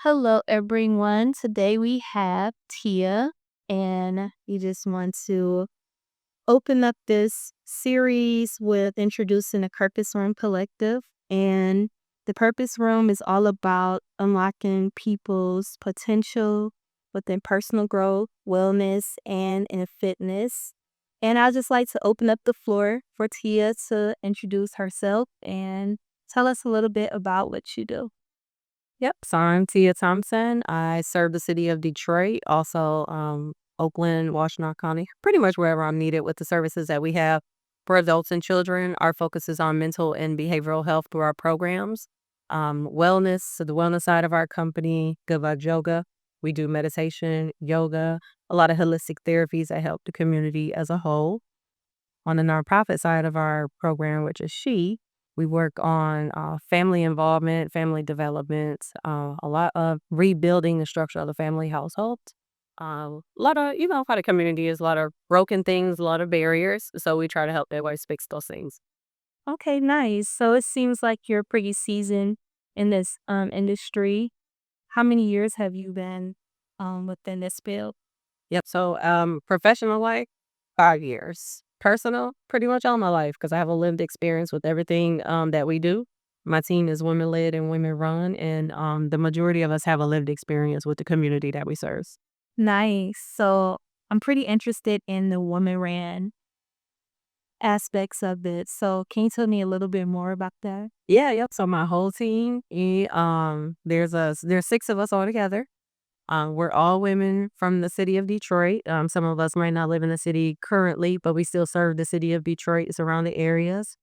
Hello, everyone. Today we have Tia, and we just want to open up this series with introducing the Purpose Room Collective. And the Purpose Room is all about unlocking people's potential within personal growth, wellness, and in fitness. And I'd just like to open up the floor for Tia to introduce herself and tell us a little bit about what you do. Yep. So I'm Tia Thompson. I serve the city of Detroit, also Oakland, Washtenaw County, pretty much wherever I'm needed with the services that we have for adults and children. Our focus is on mental and behavioral health through our programs. Wellness, so the wellness side of our company, Good Vibes Yoga. We do meditation, yoga, a lot of holistic therapies that help the community as a whole. On the nonprofit side of our program, which is we work on family involvement, family development, a lot of rebuilding the structure of the family household. A lot of, how the community is, a lot of broken things, a lot of barriers. So we try to help their ways fix those things. Okay, nice. So it seems like you're pretty seasoned in this industry. How many years have you been within this field? Yep. So professional life, 5 years. Personal, pretty much all my life because I have a lived experience with everything that we do. My team is women led and women run, and the majority of us have a lived experience with the community that we serve. Nice. So I'm pretty interested in the woman ran aspects of it. So can you tell me a little bit more about that? Yeah, yep. So my whole team, there's six of us all together. We're all women from the city of Detroit. Some of us might not live in the city currently, but we still serve the city of Detroit, surrounding areas.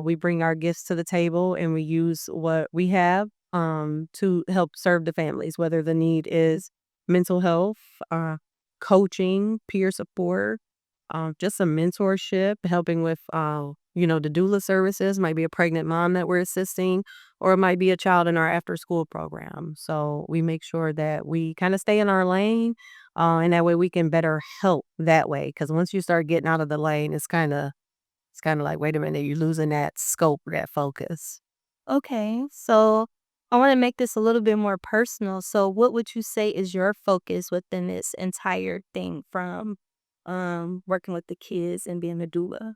We bring our gifts to the table and we use what we have to help serve the families, whether the need is mental health, uh, coaching, peer support, just some mentorship, helping with, the doula services. Might be a pregnant mom that we're assisting, or it might be a child in our after school program. So we make sure that we kind of stay in our lane, and that way we can better help that way. Because once you start getting out of the lane, it's kind of like, wait a minute, you're losing that scope, that focus. Okay. So I want to make this a little bit more personal. So what would you say is your focus within this entire thing from working with the kids and being a doula?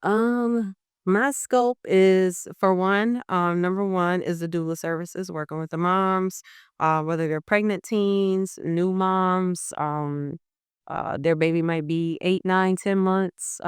Um, my scope is for one, number one is the doula services, working with the moms, whether they're pregnant teens, new moms, their baby might be 8, 9, 10 months.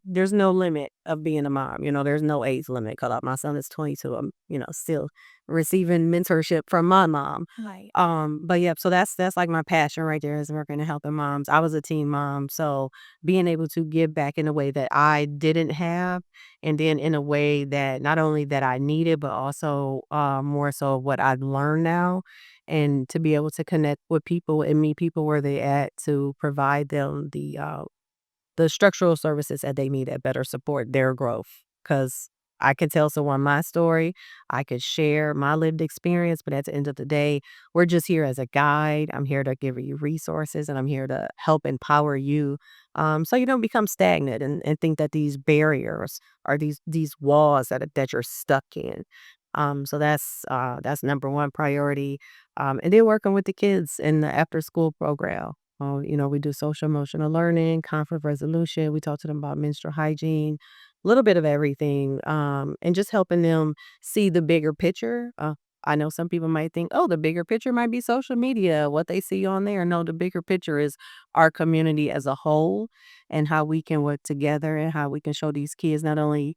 There's no limit of being a mom. There's no age limit. Cause my son is 22. I'm, still receiving mentorship from my mom. Right. But yeah, so that's like my passion right there is working and helping moms. I was a teen mom, so being able to give back in a way that I didn't have, and then in a way that not only that I needed, but also more so of what I've learned now, and to be able to connect with people and meet people where they at to provide them the structural services that they need that better support their growth. Because I could tell someone my story, I could share my lived experience, but at the end of the day, we're just here as a guide. I'm here to give you resources and I'm here to help empower you, so you don't become stagnant and think that these barriers are these walls that you're stuck in. So that's number one priority. And then working with the kids in the after school program. We do social emotional learning, conflict resolution. We talk to them about menstrual hygiene, a little bit of everything, and just helping them see the bigger picture. I know some people might think, oh, the bigger picture might be social media, what they see on there. No, the bigger picture is our community as a whole and how we can work together and how we can show these kids not only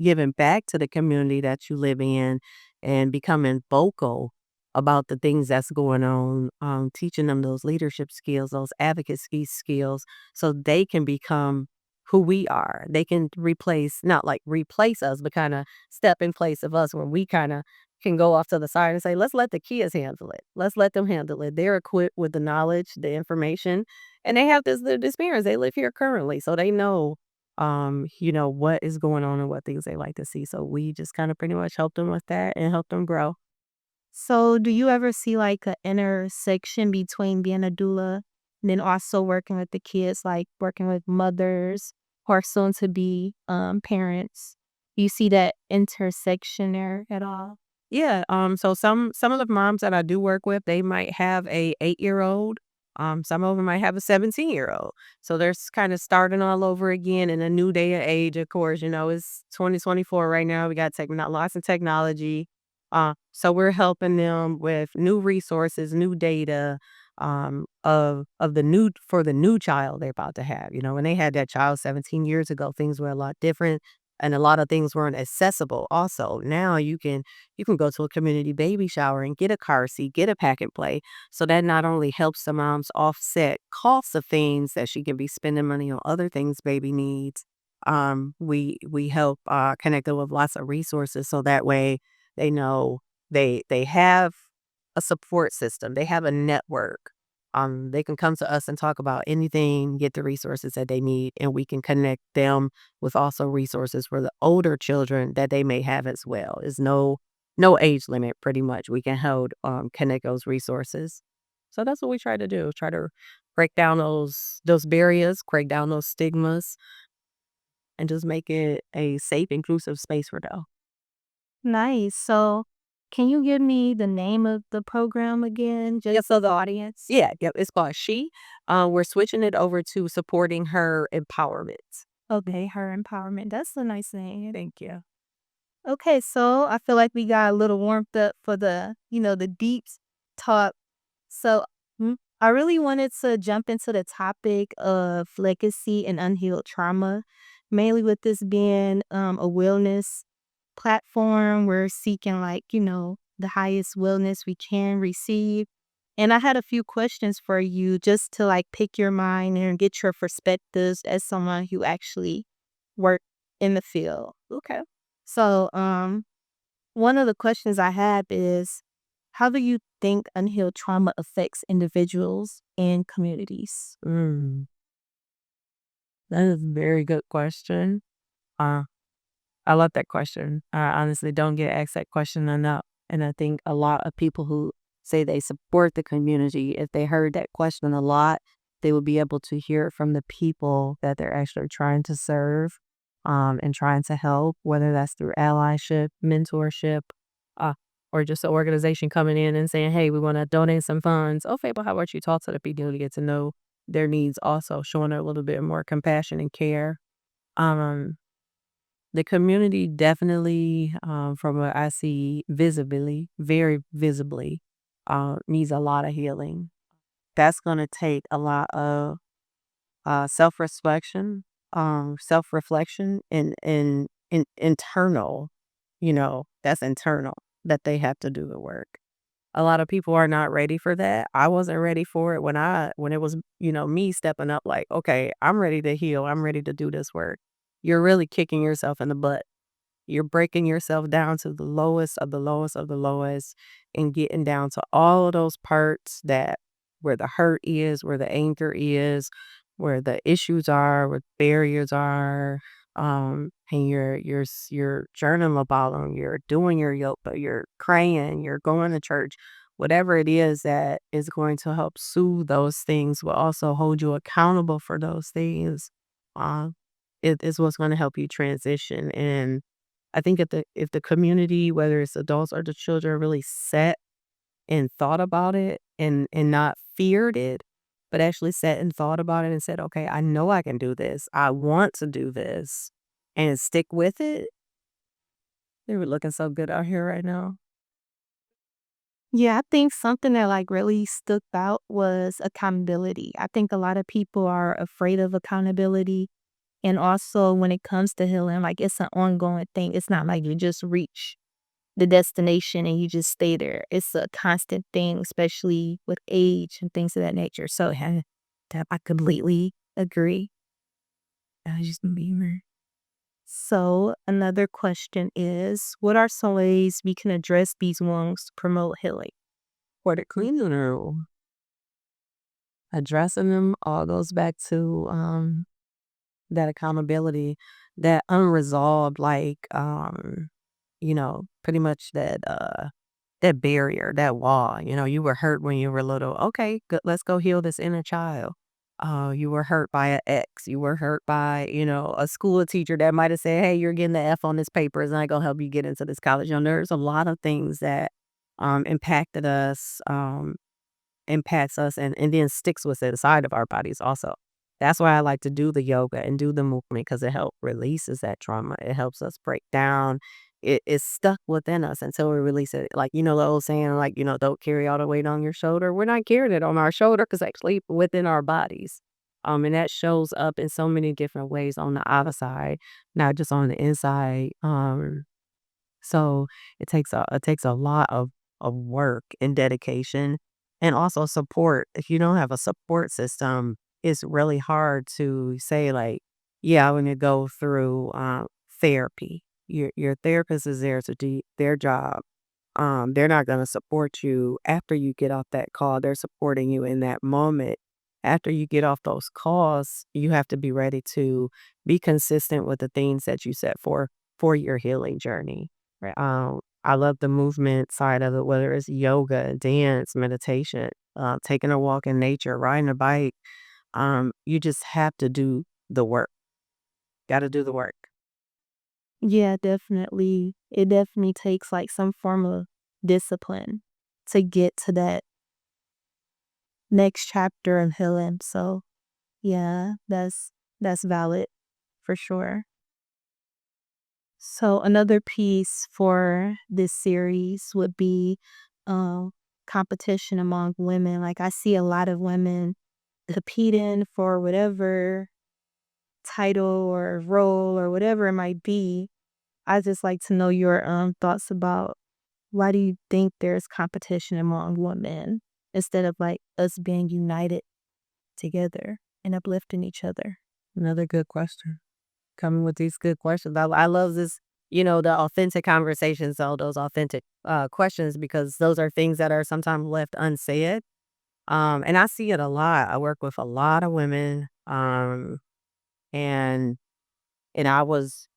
giving back to the community that you live in and becoming vocal about the things that's going on, teaching them those leadership skills, those advocacy skills, so they can become who we are. They can replace, not like replace us, but kind of step in place of us when we kind of can go off to the side and say, let's let the kids handle it. Let's let them handle it. They're equipped with the knowledge, the information, and they have this lived experience. They live here currently, so they know what is going on and what things they like to see. So we just kind of pretty much help them with that and help them grow. So do you ever see like an intersection between being a doula and then also working with the kids, like working with mothers who are soon to be parents? Do you see that intersection there at all? Yeah, so some of the moms that I do work with, they might have a 8-year-old. Some of them might have a 17-year-old. So they're kind of starting all over again in a new day and age. Of course, it's 2024 right now. We got lots of technology. So we're helping them with new resources, new data, of the new for the new child they're about to have. When they had that child 17 years ago, things were a lot different, and a lot of things weren't accessible. Also, now you can go to a community baby shower and get a car seat, get a pack and play. So that not only helps the moms offset costs of things that she can be spending money on other things baby needs. We help connect them with lots of resources so that way they know they have a support system. They have a network. They can come to us and talk about anything, get the resources that they need, and we can connect them with also resources for the older children that they may have as well. Is no age limit pretty much. We can hold connect those resources. So that's what we try to do. Try to break down those barriers, break down those stigmas, and just make it a safe, inclusive space for them. Nice. So, can you give me the name of the program again, Yep. just so the audience? Yeah, yep. It's called She. We're switching it over to supporting her empowerment. Okay, her empowerment. That's a nice name. Thank you. Okay, so I feel like we got a little warmed up for the deep talk. So I really wanted to jump into the topic of legacy and unhealed trauma, mainly with this being a wellness platform. We're seeking the highest wellness we can receive. And I had a few questions for you just to pick your mind and get your perspectives as someone who actually worked in the field. Okay. So, one of the questions I have is, how do you think unhealed trauma affects individuals and communities? Mm, that is a very good question. Uh, I love that question. I honestly don't get asked that question enough. And I think a lot of people who say they support the community, if they heard that question a lot, they would be able to hear it from the people that they're actually trying to serve, and trying to help, whether that's through allyship, mentorship, uh, or just an organization coming in and saying, hey, we want to donate some funds. Okay, but how about you talk to the people to get to know their needs also, showing a little bit more compassion and care. Um, the community definitely, from what I see visibly, very visibly, needs a lot of healing. That's going to take a lot of self reflection, and internal. That's internal that they have to do the work. A lot of people are not ready for that. I wasn't ready for it when it was me stepping up. Like, okay, I'm ready to heal. I'm ready to do this work. You're really kicking yourself in the butt. You're breaking yourself down to the lowest of the lowest of the lowest and getting down to all of those parts that where the hurt is, where the anger is, where the issues are, where barriers are. And you're journaling about them, you're doing your yoga, you're praying, you're going to church, whatever it is that is going to help soothe those things will also hold you accountable for those things. Um, it is what's going to help you transition. And I think if the community, whether it's adults or the children, really sat and thought about it and not feared it, but actually sat and thought about it and said, okay, I know I can do this. I want to do this and stick with it. They were looking so good out here right now. Yeah, I think something that really stuck out was accountability. I think a lot of people are afraid of accountability. And also when it comes to healing, it's an ongoing thing. It's not like you just reach the destination and you just stay there. It's a constant thing, especially with age and things of that nature. So that I completely agree. I just remember. So another question is, what are some ways we can address these wounds to promote healing? For the cleaner, addressing them all goes back to that accountability, that unresolved, pretty much that barrier, that wall. You were hurt when you were little. Okay, good. Let's go heal this inner child. you were hurt by an ex, you were hurt by, a school teacher that might have said, "Hey, you're getting the F on this paper. It's not gonna help you get into this college." There's a lot of things that impacted us, impacts us and then sticks with inside of our bodies also. That's why I like to do the yoga and do the movement because it helps releases that trauma. It helps us break down. It is stuck within us until we release it. Like, the old saying, like, don't carry all the weight on your shoulder. We're not carrying it on our shoulder because actually within our bodies. And that shows up in so many different ways on the outside, not just on the inside. So it takes a lot of work and dedication and also support. If you don't have a support system, it's really hard to say like, yeah, I want to go through therapy. Your therapist is there to do their job. They're not going to support you after you get off that call. They're supporting you in that moment. After you get off those calls, you have to be ready to be consistent with the things that you set for your healing journey. Right. I love the movement side of it, whether it's yoga, dance, meditation, taking a walk in nature, riding a bike. You just have to do the work. Got to do the work. Yeah, definitely. It definitely takes, like, some form of discipline to get to that next chapter of healing, so, yeah, that's valid for sure. So another piece for this series would be, um, competition among women. Like, I see a lot of women competing for whatever title or role or whatever it might be. I just like to know your, thoughts about why do you think there's competition among women instead of, like, us being united together and uplifting each other? Another good question. Coming with these good questions. I love this, the authentic conversations, all those authentic questions, because those are things that are sometimes left unsaid. And I see it a lot. I work with a lot of women. And I was,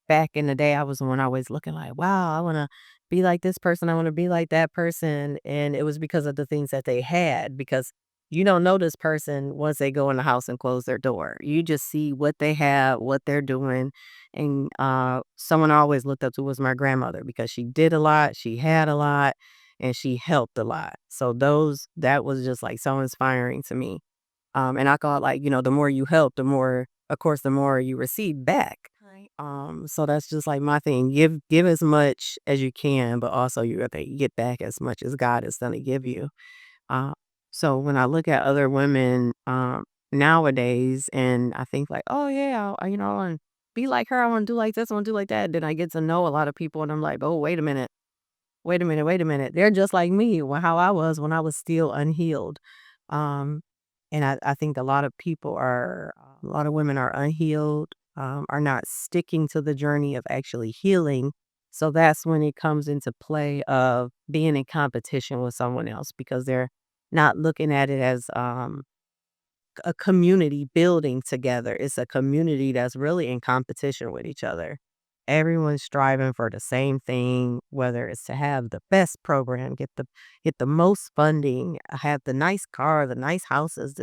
back in the day, I was the one always looking like, wow, I want to be like this person. I want to be like that person. And it was because of the things that they had, because you don't know this person once they go in the house and close their door. You just see what they have, what they're doing. And someone I always looked up to was my grandmother because she did a lot, she had a lot, and she helped a lot. So that was just like so inspiring to me. And I thought like, the more you help, the more, of course, the more you receive back. Right. So that's just like my thing. Give as much as you can, but also you have to get back as much as God is gonna give you. Uh, so when I look at other women nowadays and I think like, oh yeah, I want to be like her, I want to do like this, I want to do like that. Then I get to know a lot of people and I'm like, oh, wait a minute. Wait a minute, wait a minute. They're just like me, how I was when I was still unhealed. Um, and I think a lot of women are unhealed, are not sticking to the journey of actually healing. So that's when it comes into play of being in competition with someone else because they're not looking at it as a community building together. It's a community that's really in competition with each other. Everyone's striving for the same thing, whether it's to have the best program, get the most funding, have the nice car, the nice houses,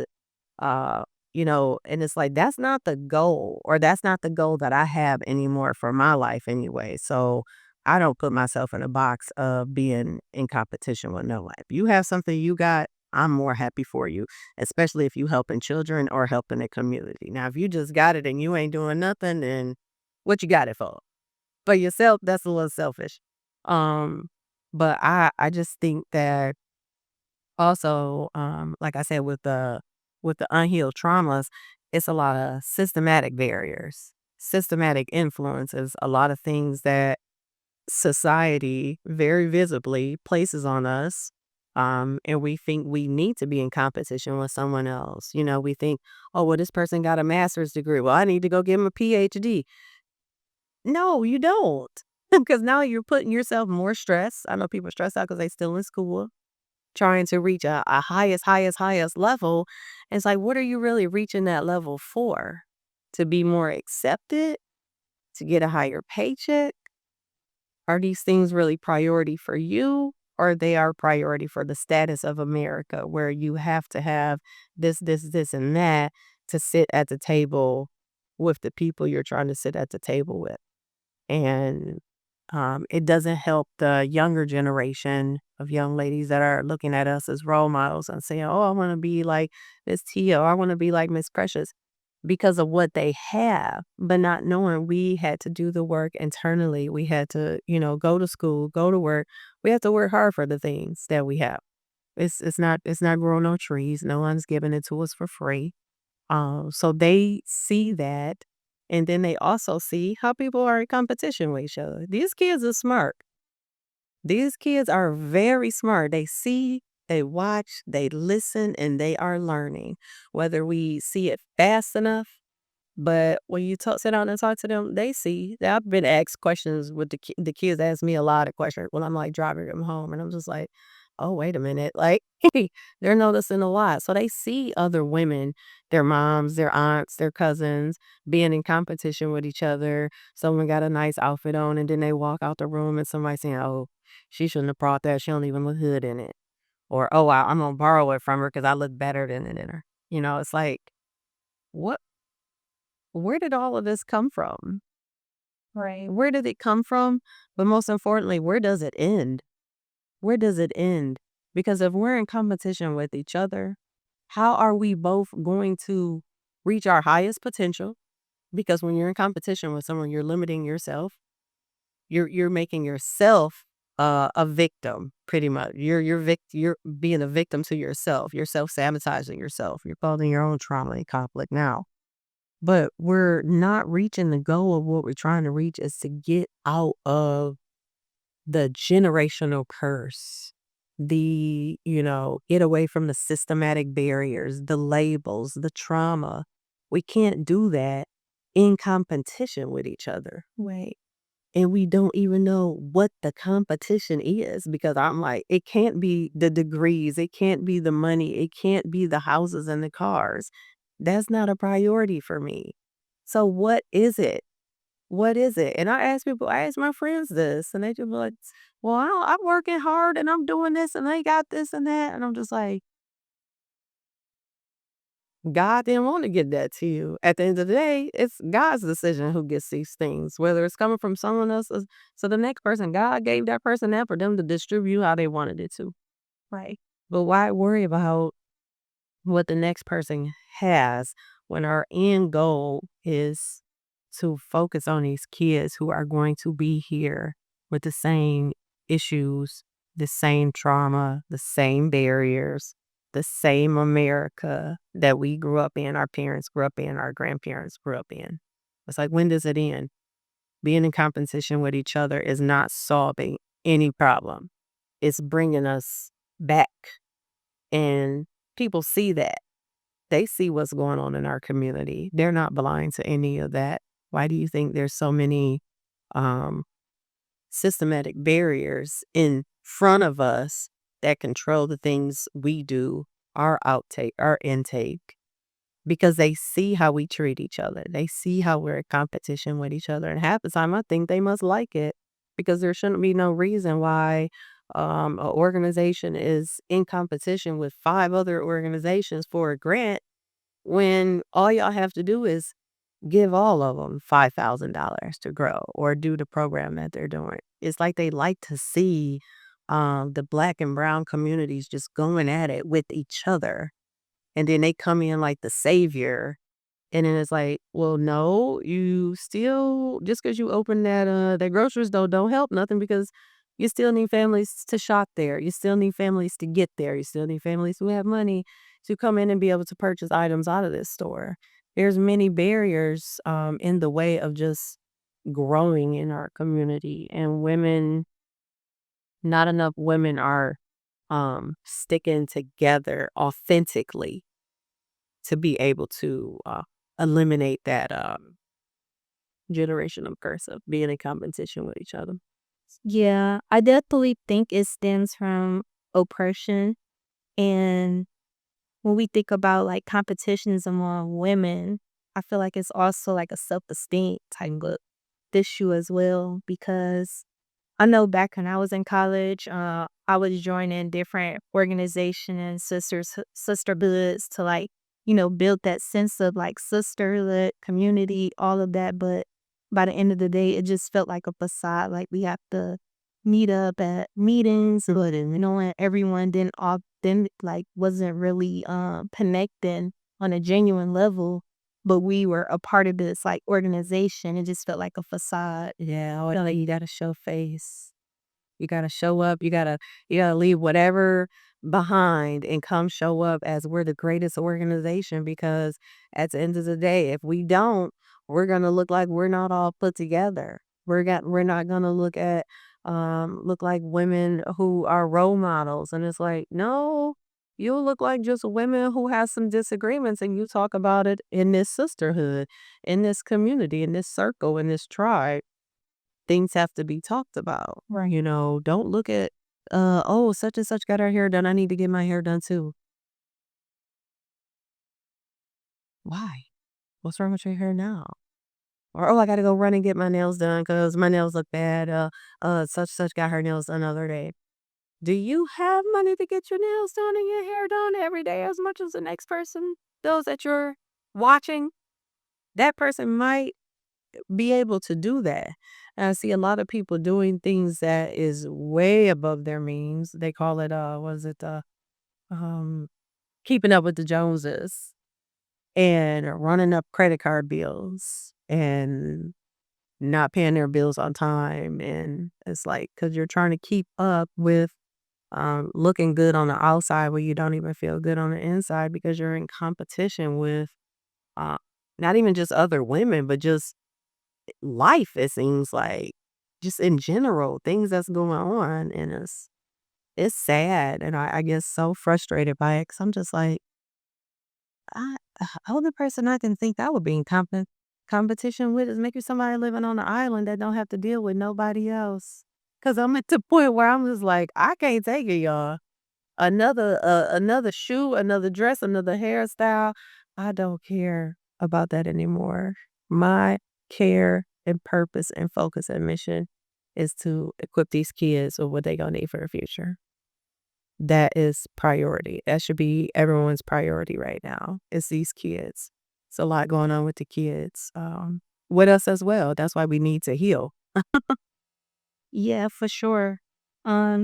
uh, and it's like that's not the goal, or that's not the goal that I have anymore for my life anyway. So I don't put myself in a box of being in competition with no one. If you have something you got, I'm more happy for you, especially if you helping children or helping the community. Now, if you just got it and you ain't doing nothing, then what you got it for? For yourself, that's a little selfish. Um, but I just think that also, like I said, with the unhealed traumas, it's a lot of systematic barriers, systematic influences, a lot of things that society very visibly places on us. And we think we need to be in competition with someone else. We think, oh, well, this person got a master's degree. Well, I need to go get him a PhD. No, you don't. Because now you're putting yourself more stress. I know people stress out because they still in school trying to reach a highest level. And it's like, what are you really reaching that level for? To be more accepted? To get a higher paycheck? Are these things really priority for you? or they are priority for the status of America, where you have to have this, and that to sit at the table with the people you're trying to sit at the table with. And it doesn't help the younger generation of young ladies that are looking at us as role models and saying, "Oh, I want to be like Miss Tia, or I want to be like Miss Precious," because of what they have, but not knowing we had to do the work internally. We had to, go to school, go to work. We have to work hard for the things that we have. It's not growing no trees. No one's giving it to us for free. So they see that, and then they also see how people are in competition with each other. These kids are smart. These kids are very smart. They see, they watch, they listen, and they are learning. Whether we see it fast enough, but when you sit down and talk to them, they see. I've been asked questions with the kids ask me a lot of questions when I'm like driving them home, and I'm just like, oh, wait a minute, like they're noticing a lot. So they see other women, their moms, their aunts, their cousins being in competition with each other. Someone got a nice outfit on, and then they walk out the room, and somebody saying, "Oh, she shouldn't have brought that. She don't even look good in it," or "Oh, I'm gonna borrow it from her because I look better than it in her." It's like, what? Where did all of this come from? Right. Where did it come from? But most importantly, where does it end? Where does it end? Because if we're in competition with each other, how are we both going to reach our highest potential? Because when you're in competition with someone, you're limiting yourself. You're making yourself a victim, pretty much. You're being a victim to yourself. You're self sabotaging yourself. You're causing your own trauma and conflict now. But we're not reaching the goal of what we're trying to reach is to get out of the generational curse. Get away from the systematic barriers, the labels, the trauma. We can't do that in competition with each other. Right. And we don't even know what the competition is, because I'm like, it can't be the degrees, it can't be the money, it can't be the houses and the cars. That's not a priority for me. So what is it? What is it? And I ask my friends this, and they just be like, well, I'm working hard and I'm doing this and they got this and that. And I'm just like, God didn't want to get that to you. At the end of the day, it's God's decision who gets these things, whether it's coming from someone else. So the next person, God gave that person that for them to distribute how they wanted it to. Right. But why worry about what the next person has when our end goal is to focus on these kids who are going to be here with the same issues, the same trauma, the same barriers, the same America that we grew up in, our parents grew up in, our grandparents grew up in. It's like, when does it end? Being in competition with each other is not solving any problem. It's bringing us back. And people see that. They see what's going on in our community. They're not blind to any of that. Why do you think there's so many um, systematic barriers in front of us that control the things we do, our outtake, our intake? Because they see how we treat each other. They see how we're in competition with each other. And half the time, I think they must like it, because there shouldn't be no reason why an organization is in competition with 5 other organizations for a grant, when all y'all have to do is give all of them $5,000 to grow or do the program that they're doing. It's like they like to see the Black and brown communities just going at it with each other. And then they come in like the savior. And then it's like, well, no, you still, just because you open that grocery store don't help nothing, because you still need families to shop there. You still need families to get there. You still need families who have money to come in and be able to purchase items out of this store. There's many barriers in the way of just growing in our community. And women, not enough women are sticking together authentically to be able to eliminate that generational curse of being in competition with each other. Yeah, I definitely think it stems from oppression. And when we think about like competitions among women, I feel like it's also like a self esteem type of issue as well, because I know back when I was in college, I was joining different organizations and sisterhoods to like, build that sense of like sisterhood, community, all of that. But by the end of the day, it just felt like a facade. Like we have to meet up at meetings, but knowing everyone then like wasn't really connecting on a genuine level, but we were a part of this like organization. It just felt like a facade. Yeah, oh, like you gotta show face. You gotta show up. You gotta leave whatever behind and come show up as we're the greatest organization because at the end of the day, if we don't, we're gonna look like we're not all put together. We're not gonna look like women who are role models. And it's like, no, you'll look like just women who have some disagreements and you talk about it in this sisterhood, in this community, in this circle, in this tribe. Things have to be talked about. Right. Don't look at, oh, such and such got her hair done. I need to get my hair done too. Why? What's wrong with your hair now? Or, oh, I got to go run and get my nails done because my nails look bad. Such got her nails done the other day. Do you have money to get your nails done and your hair done every day as much as the next person? Those that you're watching, that person might be able to do that. And I see a lot of people doing things that is way above their means. They call it was it um keeping up with the Joneses and running up credit card bills and not paying their bills on time. And it's like because you're trying to keep up with looking good on the outside where you don't even feel good on the inside because you're in competition with uh, not even just other women, but just life, it seems like, just in general, things that's going on, and it's sad, and I get so frustrated by it because 'cause I'm just like, I only person I can think I would be in competition with is maybe somebody living on an island that don't have to deal with nobody else. Because 'Cause I'm at the point where I'm just like, "I can't take it, y'all." Another shoe, another dress, another hairstyle. I don't care about that anymore. My care and purpose and focus and mission is to equip these kids with what they gonna need for the future. That is priority. That should be everyone's priority right now. Is these kids. It's a lot going on with the kids. With us as well. That's why we need to heal. Yeah, for sure.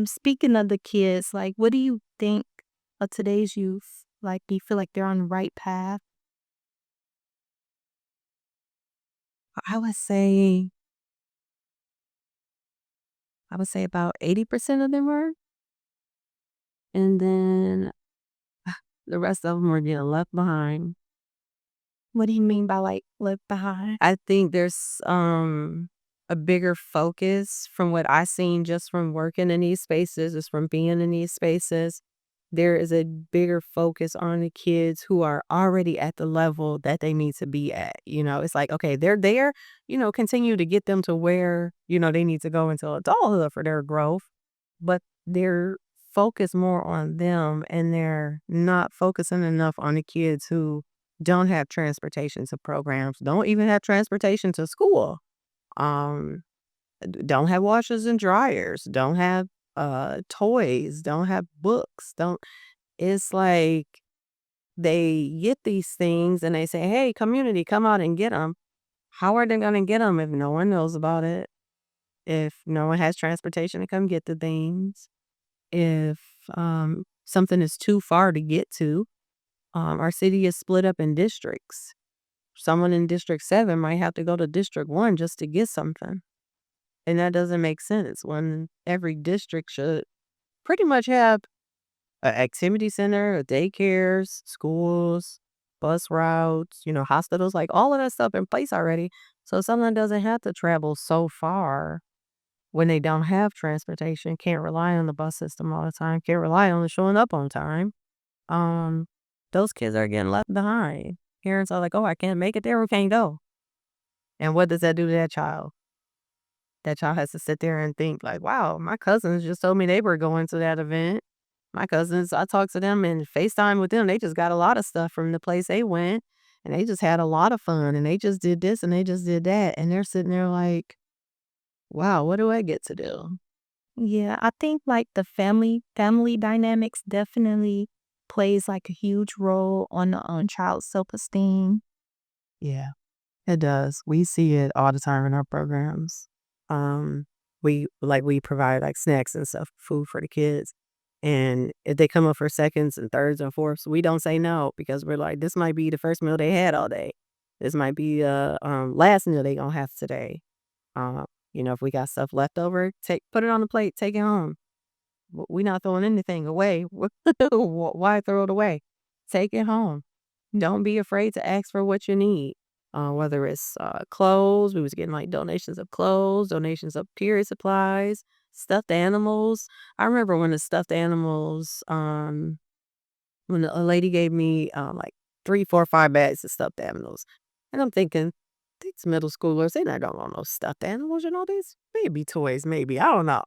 Speaking of the kids, like, what do you think of today's youth? Like, do you feel like they're on the right path? I would say I would say about 80% of them are. And then the rest of them are getting left behind. What do you mean by like left behind? I think there's a bigger focus from what I seen just from working in these spaces, is from being in these spaces. There is a bigger focus on the kids who are already at the level that they need to be at. It's like, okay, they're there, continue to get them to where, they need to go into adulthood for their growth. But they're focused more on them and they're not focusing enough on the kids who don't have transportation to programs, don't even have transportation to school, um, don't have washers and dryers, don't have toys, don't have books, don't it's like they get these things and they say, "Hey, community, come out and get them." How are they gonna get them if no one knows about it? If no one has transportation to come get the things? If something is too far to get to? Our city is split up in districts. Someone in District 7 might have to go to District 1 just to get something. And that doesn't make sense when every district should pretty much have an activity center, a daycares, schools, bus routes, hospitals, like all of that stuff in place already. So someone doesn't have to travel so far when they don't have transportation, can't rely on the bus system all the time, can't rely on it showing up on time. Um, those kids are getting left behind. Parents are like, "Oh, I can't make it there. We can't go." And what does that do to that child? That child has to sit there and think like, "Wow, my cousins just told me they were going to that event. My cousins, I talked to them and FaceTime with them. They just got a lot of stuff from the place they went, and they just had a lot of fun, and they just did this and they just did that." And they're sitting there like, "Wow, what do I get to do?" Yeah, I think, like, the family dynamics definitely plays, like, a huge role on child self-esteem. Yeah, it does. We see it all the time in our programs. Um, we provide, like, snacks and stuff, food for the kids, and if they come up for seconds and thirds and fourths, we don't say no because we're like, "This might be the first meal they had all day. This might be, last meal they gonna have today." Uh, if we got stuff left over, take put it on the plate, take it home. We not throwing anything away. Why throw it away? Take it home. Don't be afraid to ask for what you need. Whether it's clothes, we was getting like donations of clothes, donations of period supplies, stuffed animals. I remember when the stuffed animals, when a lady gave me like 3, 4, 5 bags of stuffed animals, and I'm thinking these middle schoolers, they not gonna want no stuffed animals, these baby toys, maybe I don't know.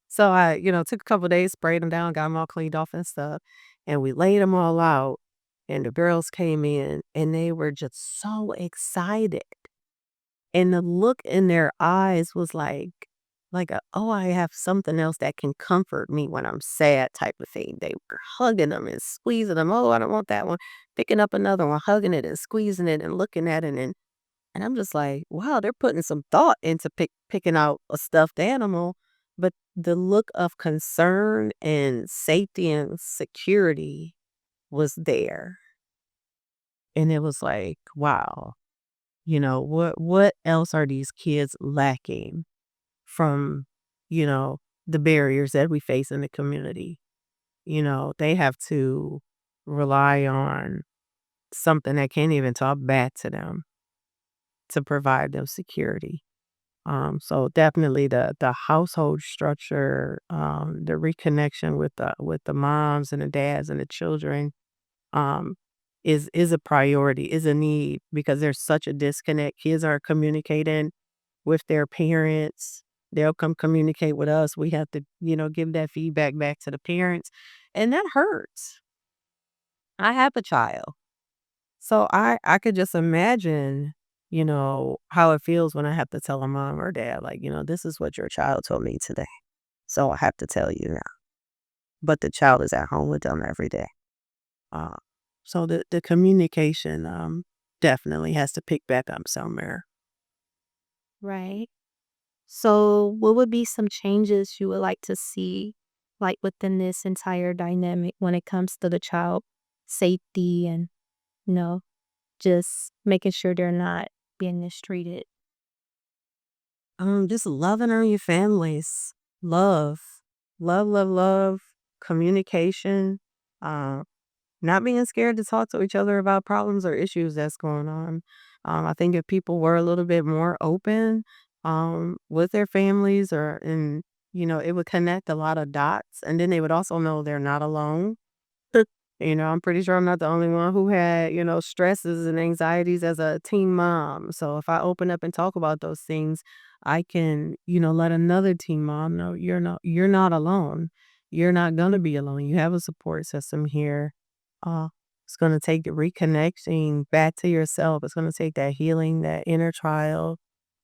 So I, took a couple days, sprayed them down, got them all cleaned off and stuff, and we laid them all out, and the girls came in, and they were just so excited, and the look in their eyes was "Oh, I have something else that can comfort me when I'm sad," type of thing. They were hugging them and squeezing them. "Oh, I don't want that one." Picking up another one, hugging it and squeezing it and looking at it, and I'm just like, "Wow, they're putting some thought into picking out a stuffed animal," but the look of concern and safety and security was there, and it was like, "Wow, what else are these kids lacking from, you know, the barriers that we face in the community?" They have to rely on something that can't even talk back to them to provide them security. So definitely the household structure, the reconnection with the moms and the dads and the children, um, is a priority, is a need because there's such a disconnect. Kids aren't communicating with their parents. They'll come communicate with us. We have to, give that feedback back to the parents, and that hurts. I have a child. So I could just imagine, how it feels when I have to tell a mom or dad, like, "This is what your child told me today. So I have to tell you now." But the child is at home with them every day. Uh, so the communication definitely has to pick back up somewhere. Right. So, what would be some changes you would like to see, like, within this entire dynamic when it comes to the child safety and, you know, just making sure they're not being mistreated? Just loving on your families. Love. Love, love, love. Communication. Uh, Not being scared to talk to each other about problems or issues that's going on. I think if people were a little bit more open with their families it would connect a lot of dots. And then they would also know they're not alone. I'm pretty sure I'm not the only one who had, stresses and anxieties as a teen mom. So if I open up and talk about those things, I can, let another teen mom know you're not alone. You're not gonna be alone. You have a support system here. Uh it's gonna take reconnecting back to yourself. It's gonna take that healing, that inner child,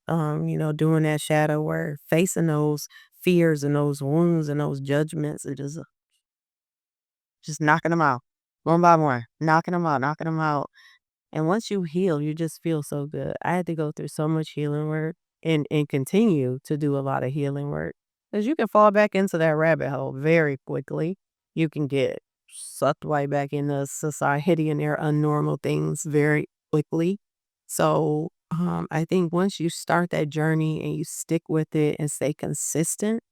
doing that shadow work, facing those fears and those wounds and those judgments and just knocking them out one by one, knocking them out. And once you heal, you just feel so good. I had to go through so much healing work and continue to do a lot of healing work because you can fall back into that rabbit hole very quickly. You can get sucked right back into society and their unnormal things very quickly. So I think once you start that journey and you stick with it and stay consistent,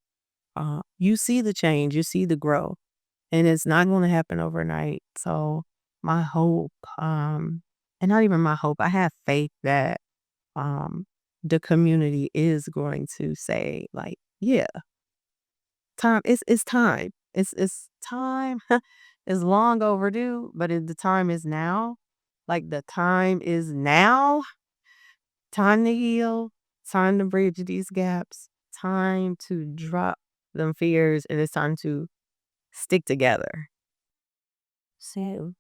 you see the change, you see the growth, and it's not gonna happen overnight. So my hope, and not even my hope, I have faith that um the community is going to say, like, yeah, it's time. It's time. It's long overdue, but the time is now. Like the time is now. Time to heal, time to bridge these gaps, time to drop them fears, and it's time to stick together. So,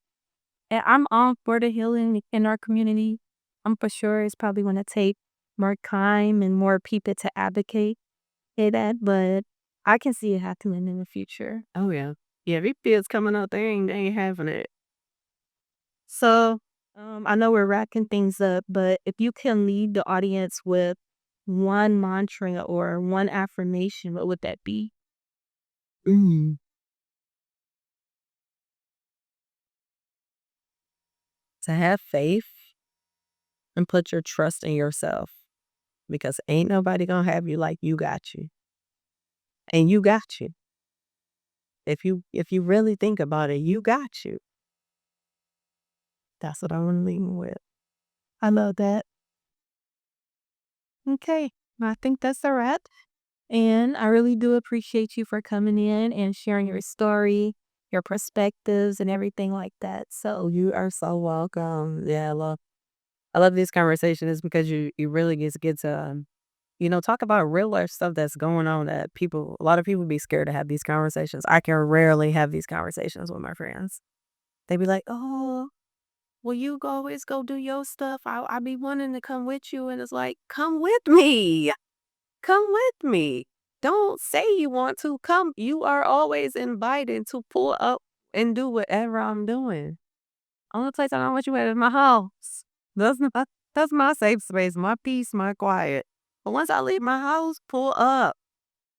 and I'm all for the healing in our community. I'm for sure it's probably gonna take more time and more people to advocate for that, but I can see it happening in the future. Oh, yeah. Yeah, these kids coming up, they ain't having it. So, I know we're wrapping things up, but if you can leave the audience with one mantra or one affirmation, what would that be? Mm. To have faith and put your trust in yourself because ain't nobody gonna have you like you got you, and you got you. If you really think about it, you got you. That's what I wanna leave 'em with. I love that. Okay, I think that's a wrap. And I really do appreciate you for coming in and sharing your story, your perspectives, and everything like that. Oh, So, you are so welcome. Yeah, I love this conversation is because you really get to, talk about real life stuff that's going on that a lot of people be scared to have these conversations. I can rarely have these conversations with my friends. They be like, "Oh, well, you always go do your stuff. I be wanting to come with you." And it's like, come with me. Come with me. Don't say you want to come. You are always invited to pull up and do whatever I'm doing. Only place I don't want you at is my house. That's my safe space, my peace, my quiet. But once I leave my house, pull up.